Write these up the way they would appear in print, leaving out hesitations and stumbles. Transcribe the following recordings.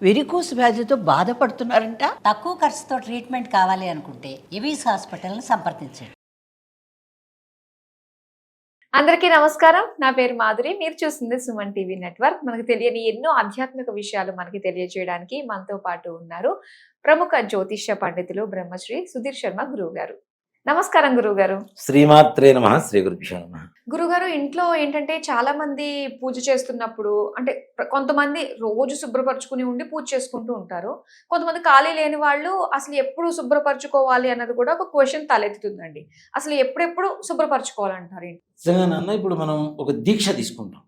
Varicose వ్యాధితో బాధపడుతున్నారంట. తక్కువ ఖర్చుతో ట్రీట్మెంట్ కావాలి అనుకుంటే ఎవిస్ హాస్పిటల్ని సంప్రదించండి. అందరికీ నమస్కారం. నా పేరు మాధురి. మీరు చూస్తుంది సుమన్ టీవీ నెట్వర్క్. మనకు తెలియని ఎన్నో ఆధ్యాత్మిక విషయాలు మనకి తెలియజేయడానికి మనతో పాటు ఉన్నారు ప్రముఖ జ్యోతిష్య పండితులు బ్రహ్మశ్రీ సుధీర్ శర్మ గురువు గారు. నమస్కారం గురువు గారు. శ్రీమాత్రే నమః. శ్రీ గురుభ్యో నమః. గురుగారు, ఇంట్లో ఏంటంటే చాలా మంది పూజ చేస్తున్నప్పుడు అంటే కొంతమంది రోజు శుభ్రపరచుకుని ఉండి పూజ చేసుకుంటూ ఉంటారు. కొంతమంది ఖాళీ లేని వాళ్ళు అసలు ఎప్పుడు శుభ్రపరచుకోవాలి అన్నది కూడా ఒక క్వశ్చన్ తలెత్తుతుందండి. అసలు ఎప్పుడెప్పుడు శుభ్రపరచుకోవాలంటారు? నిజంగా నాన్న, ఇప్పుడు మనం ఒక దీక్ష తీసుకుంటాం.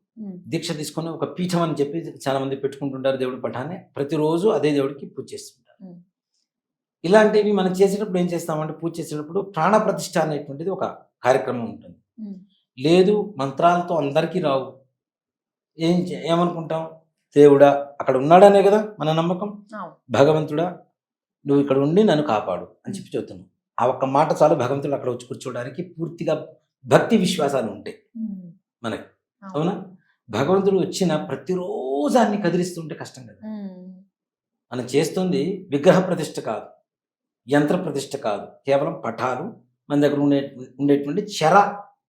దీక్ష తీసుకొని ఒక పీఠం అని చెప్పి చాలా మంది పెట్టుకుంటుంటారు. దేవుడి పటాన్ని ప్రతిరోజు అదే దేవుడికి పూజ చేస్తుంటారు. ఇలాంటివి మనం చేసేటప్పుడు ఏం చేస్తామంటే, పూజ చేసేటప్పుడు ప్రాణ ప్రతిష్ఠ అనేటువంటిది ఒక కార్యక్రమం ఉంటుంది. లేదు మంత్రాలతో అందరికీ రావు. ఏమనుకుంటాం, దేవుడా అక్కడ ఉన్నాడనే కదా మన నమ్మకం. భగవంతుడా నువ్వు ఇక్కడ ఉండి నన్ను కాపాడు అని చెప్పి చెబుతున్నాం. ఆ ఒక్క మాట చాలు భగవంతుడు అక్కడ వచ్చి కూర్చోవడానికి. పూర్తిగా భక్తి విశ్వాసాలు ఉంటాయి మనకి. అవునా? భగవంతుడు వచ్చిన ప్రతిరోజు అన్ని కదిలిస్తుంటే కష్టం కదా. మనం చేస్తుంది విగ్రహ ప్రతిష్ఠ కాదు, యంత్ర ప్రతిష్ఠ కాదు, కేవలం పటాలు, మన దగ్గర ఉండేటువంటి చర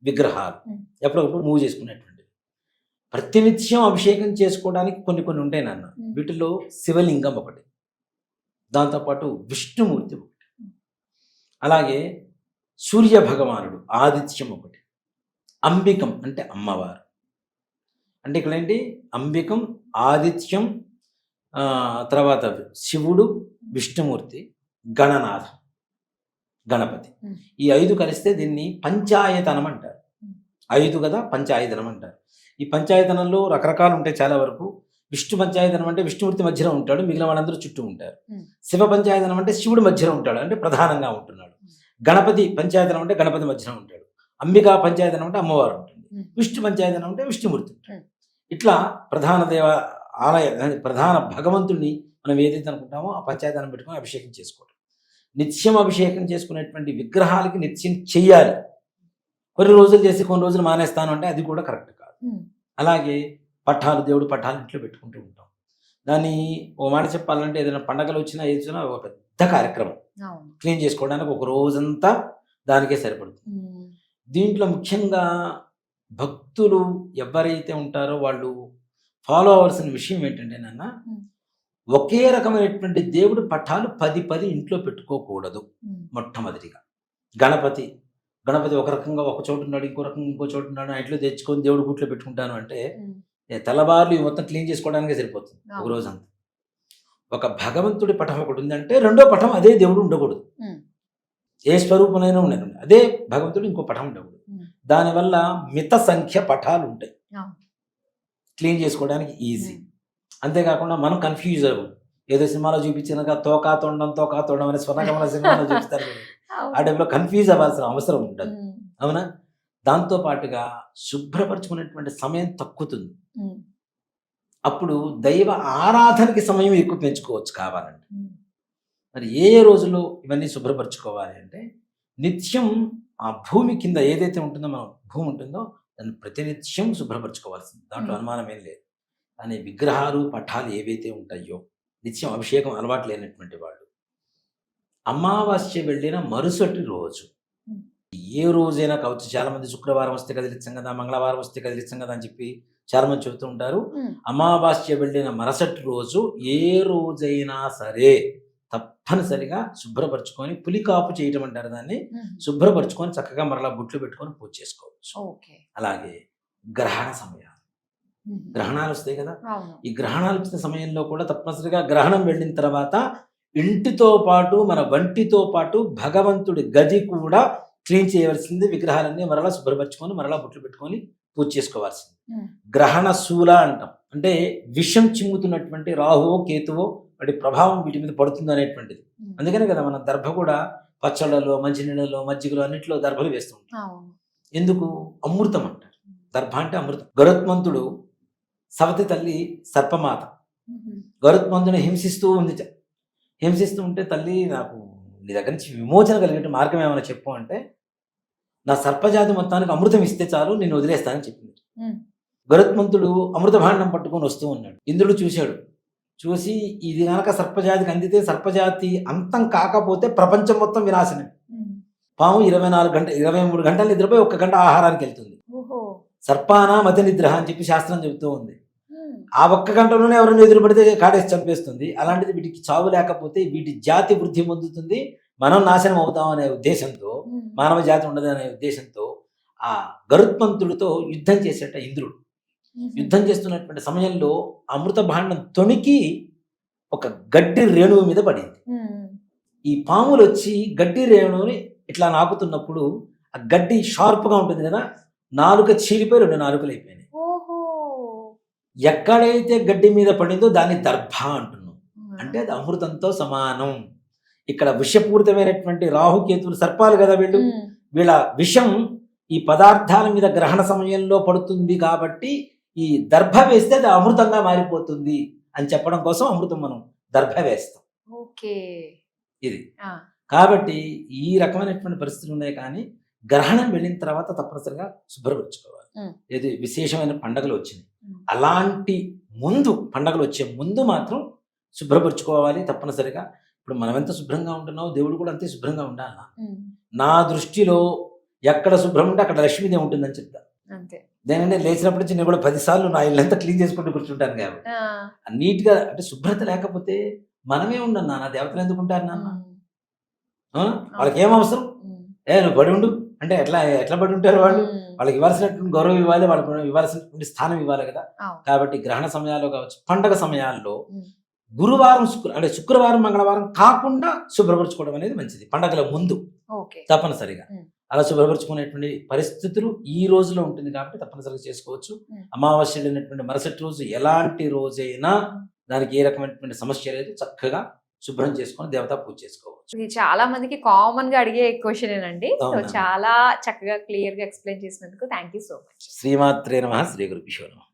విగ్రహాలు ఎప్పుడప్పుడు మూవ్ చేసుకునేటువంటివి. ప్రతినిత్యం అభిషేకం చేసుకోవడానికి కొన్ని ఉంటాయి నాన్న. వీటిలో శివలింగం ఒకటి, దాంతోపాటు విష్ణుమూర్తి ఒకటి, అలాగే సూర్య భగవానుడు ఆదిత్యం ఒకటి, అంబికం అంటే అమ్మవారు. అంటే ఇక్కడ ఏంటి, అంబికం, ఆదిత్యం, తర్వాత శివుడు, విష్ణుమూర్తి, గణనాథం, గణపతి. ఈ 5 కలిస్తే దీన్ని పంచాయతనం అంటారు. 5 కదా, పంచాయతనం అంటారు. ఈ పంచాయతనంలో రకరకాలు ఉంటాయి చాలా వరకు. విష్ణు పంచాయతనం అంటే విష్ణుమూర్తి మధ్యలో ఉంటాడు, మిగిలిన వాళ్ళందరూ చుట్టూ ఉంటారు. శివ పంచాయతనం అంటే శివుడు మధ్యలో ఉంటాడు, అంటే ప్రధానంగా ఉంటున్నాడు. గణపతి పంచాయతనం అంటే గణపతి మధ్యలో ఉంటాడు. అంబికా పంచాయతనం అంటే అమ్మవారు ఉంటుంది. విష్ణు పంచాయతనం అంటే విష్ణుమూర్తి ఉంటాడు. ఇట్లా ప్రధాన దేవ ఆలయ ప్రధాన భగవంతుడిని మనం ఏదైతే అనుకుంటామో ఆ పంచాయతనం పెట్టుకొని అభిషేకం చేసుకోవడం. నిత్యం అభిషేకం చేసుకునేటువంటి విగ్రహాలకి నిత్యం చెయ్యాలి. కొన్ని రోజులు చేసి కొన్ని రోజులు మానేస్తాను అంటే అది కూడా కరెక్ట్ కాదు. అలాగే పట్టాలు, దేవుడు పట్టాలు ఇంట్లో పెట్టుకుంటూ ఉంటాం. దాన్ని ఓ మాట చెప్పాలంటే, ఏదైనా పండగలు వచ్చినా ఏది వచ్చినా ఒక పెద్ద కార్యక్రమం. క్లీన్ చేసుకోవడానికి ఒక రోజంతా దానికే సరిపడుతుంది. దీంట్లో ముఖ్యంగా భక్తులు ఎవరైతే ఉంటారో వాళ్ళు ఫాలో అవ్వాల్సిన విషయం ఏంటంటే నాన్న, ఒకే రకమైనటువంటి దేవుడి పటాలు 10 ఇంట్లో పెట్టుకోకూడదు. మొట్టమొదటిగా గణపతి ఒక రకంగా ఒక చోటు ఉన్నాడు, ఇంకో రకంగా ఇంకో చోటు ఉన్నాడు, ఆ ఇంట్లో తెచ్చుకొని దేవుడి గుట్లో పెట్టుకుంటాను అంటే తెల్లవారులు మొత్తం క్లీన్ చేసుకోవడానికే సరిపోతుంది ఒక రోజంతా. ఒక భగవంతుడి పటం ఒకటి ఉందంటే రెండో పటం అదే దేవుడు ఉండకూడదు. ఏ స్వరూపమైనా ఉండదు, అదే భగవంతుడు ఇంకో పటం ఉండకూడదు. దానివల్ల మిత సంఖ్య పటాలు ఉంటాయి, క్లీన్ చేసుకోవడానికి ఈజీ. అంతేకాకుండా మనం కన్ఫ్యూజ్ అవ్వం. ఏదో సినిమాలో చూపించినగా తోకా తొండం అనే స్వర్ణకమల సినిమాలో చూపిస్తారు, ఆ టైంలో కన్ఫ్యూజ్ అవ్వాల్సిన అవసరం ఉండదు. అవునా? దాంతో పాటుగా శుభ్రపరచుకునేటువంటి సమయం తక్కుతుంది. అప్పుడు దైవ ఆరాధనకి సమయం ఎక్కువ పెంచుకోవచ్చు కావాలంటే. మరి ఏ రోజులో ఇవన్నీ శుభ్రపరచుకోవాలి అంటే, నిత్యం ఆ భూమి కింద ఏదైతే ఉంటుందో, మన భూమి ఉంటుందో దాన్ని ప్రతినిత్యం శుభ్రపరచుకోవాల్సింది, దాంట్లో అనుమానం ఏం లేదు. కానీ విగ్రహాలు, పటాలు ఏవైతే ఉంటాయో, నిత్యం అభిషేకం అలవాటు లేనటువంటి వాళ్ళు అమావాస్య వెళ్ళిన మరుసటి రోజు, ఏ రోజైనా కావచ్చు, చాలా మంది శుక్రవారం వస్తే కదిలించాం కదా, మంగళవారం వస్తే కదిలించాం కదా అని చెప్పి చాలా మంది చెబుతూ ఉంటారు. అమావాస్య వెళ్ళిన మరుసటి రోజు ఏ రోజైనా సరే తప్పనిసరిగా శుభ్రపరచుకొని, పులికాపు చేయటం అంటారు దాన్ని, శుభ్రపరచుకొని చక్కగా మరలా బుట్లు పెట్టుకొని పూజ చేసుకోవచ్చు. అలాగే గ్రహణ సమయాలు, గ్రహణాలు వస్తాయి కదా, ఈ గ్రహణాలు వచ్చిన సమయంలో కూడా తప్పనిసరిగా గ్రహణం వెళ్ళిన తర్వాత ఇంటితో పాటు మన వంటితో పాటు భగవంతుడి గది కూడా క్లీన్ చేయవలసింది. విగ్రహాలన్నీ మరలా శుభ్రపరచుకొని మరలా బుట్లు పెట్టుకొని పూజ చేసుకోవాల్సింది. గ్రహణ శూల అంటాం, అంటే విషం చిమ్ముతున్నటువంటి రాహువో కేతువో వాటి ప్రభావం వీటి మీద పడుతుంది అనేటువంటిది. అందుకనే కదా మన దర్భ కూడా పచ్చళ్ళలో, మంచినీళ్ళలో, మజ్జిగలో అన్నింటిలో దర్భలు వేస్తూ ఉంటాం. ఎందుకు? అమృతం అంటారు. దర్భ అంటే అమృతం. గరుత్మంతుడు, సవతి తల్లి సర్పమాత, గరుత్మంతుని హింసిస్తూ ఉంది. హింసిస్తూ ఉంటే, తల్లి నాకు నీ దగ్గర నుంచి విమోచన కలిగే మార్గం ఏమైనా చెప్పు అంటే, నా సర్పజాతి మొత్తానికి అమృతం ఇస్తే చాలు, నేను వదిలేస్తానని చెప్పింది. గరుత్మంతుడు అమృత భాండం పట్టుకొని వస్తూ ఉన్నాడు. ఇంద్రుడు చూశాడు, చూసి ఇది కనుక సర్పజాతికి అందితే సర్పజాతి అంతం కాకపోతే ప్రపంచం మొత్తం వినాశనం. పాము 23 గంటలు నిద్రపోయి 1 గంట ఆహారానికి వెళ్తుంది. ఓహో. సర్పానా మతి నిద్ర అని చెప్పి శాస్త్రం చెబుతూ ఉంది. ఆ 1 గంటలోనే ఎవరైనా ఎదురుపడితే కాడేసి చంపేస్తుంది. అలాంటిది వీటికి చావు లేకపోతే వీటి జాతి వృద్ధి పొందుతుంది, మనం నాశనం అవుతాం అనే ఉద్దేశంతో, మానవ జాతి ఉండదు అనే ఉద్దేశంతో ఆ గరుత్మంతుడితో యుద్ధం చేసేట ఇంద్రుడు. యుద్ధం చేస్తున్నటువంటి సమయంలో అమృత భాండం తొణికి ఒక గడ్డి రేణువు మీద పడింది. ఈ పాములు వచ్చి గడ్డి రేణువుని ఇట్లా నాకుతున్నప్పుడు ఆ గడ్డి షార్ప్గా ఉంటుంది కదా, నాలుక చీలిపోయి 2 నాలుకలు అయిపోయినాయి. ఎక్కడైతే గడ్డి మీద పడిందో దాన్ని దర్భ అంటున్నాం, అంటే అది అమృతంతో సమానం. ఇక్కడ విషపూరితమైనటువంటి రాహుకేతువులు సర్పాలు కదా వీళ్ళు, వీళ్ళ విషం ఈ పదార్థాల మీద గ్రహణ సమయంలో పడుతుంది కాబట్టి ఈ దర్భ వేస్తే అది అమృతంగా మారిపోతుంది అని చెప్పడం కోసం అమృతం మనం దర్భ వేస్తాం. ఓకే. ఇది కాబట్టి ఈ రకమైనటువంటి పరిస్థితులు ఉన్నాయి. కానీ గ్రహణం వెళ్ళిన తర్వాత తప్పనిసరిగా శుభ్రపరచుకోవాలి. ఏది విశేషమైన పండగలు వచ్చినాయి, అలాంటి ముందు పండగలు వచ్చే ముందు మాత్రం శుభ్రపరచుకోవాలి తప్పనిసరిగా. ఇప్పుడు మనం ఎంత శుభ్రంగా ఉంటున్నామో దేవుడు కూడా అంతే శుభ్రంగా ఉండాలి. నా దృష్టిలో ఎక్కడ శుభ్రం ఉంటే అక్కడ లక్ష్మీదేవి ఉంటుందని చెప్తా. దేనంటే లేచినప్పటి నుంచి నేను కూడా 10 సార్లు నా ఇల్లు అంతా క్లీన్ చేసుకుంటూ కూర్చుంటాను. కాబట్టి నీట్గా, అంటే శుభ్రత లేకపోతే మనమే ఉండను నాన్న, దేవతలు ఎందుకు ఉంటారు నాన్న? వాళ్ళకి ఏం అవసరం? నువ్వు బడి ఉండు అంటే ఎట్లా బడి ఉంటారు వాళ్ళు? వాళ్ళకి ఇవ్వాల్సినటువంటి గౌరవం ఇవ్వాలి, వాళ్ళకి ఇవ్వాల్సినటువంటి స్థానం ఇవ్వాలి కదా. కాబట్టి గ్రహణ సమయాల్లో కావచ్చు, పండగ సమయాల్లో గురువారం అంటే శుక్రవారం మంగళవారం కాకుండా శుభ్రపరచుకోవడం అనేది మంచిది. పండగల ముందు తప్పనిసరిగా అలా శుభ్రపరచుకునేటువంటి పరిస్థితులు ఈ రోజులో ఉంటుంది కాబట్టి తప్పనిసరిగా చేసుకోవచ్చు. అమావాస్య వెళ్ళినటువంటి మరుసటి రోజు ఎలాంటి రోజైనా దానికి ఏ రకమైనటువంటి సమస్య లేదు, చక్కగా శుభ్రం చేసుకొని దేవతా పూజ చేసుకోవచ్చు. ఇది చాలా మందికి కామన్ గా అడిగే క్వశ్చన్ అండి. సో చాలా చక్కగా క్లియర్ గా ఎక్స్ప్లెయిన్ చేసినందుకు థ్యాంక్ యూ సో మచ్. శ్రీమాత్రే నమః. శ్రీ గురుభ్యో నమః.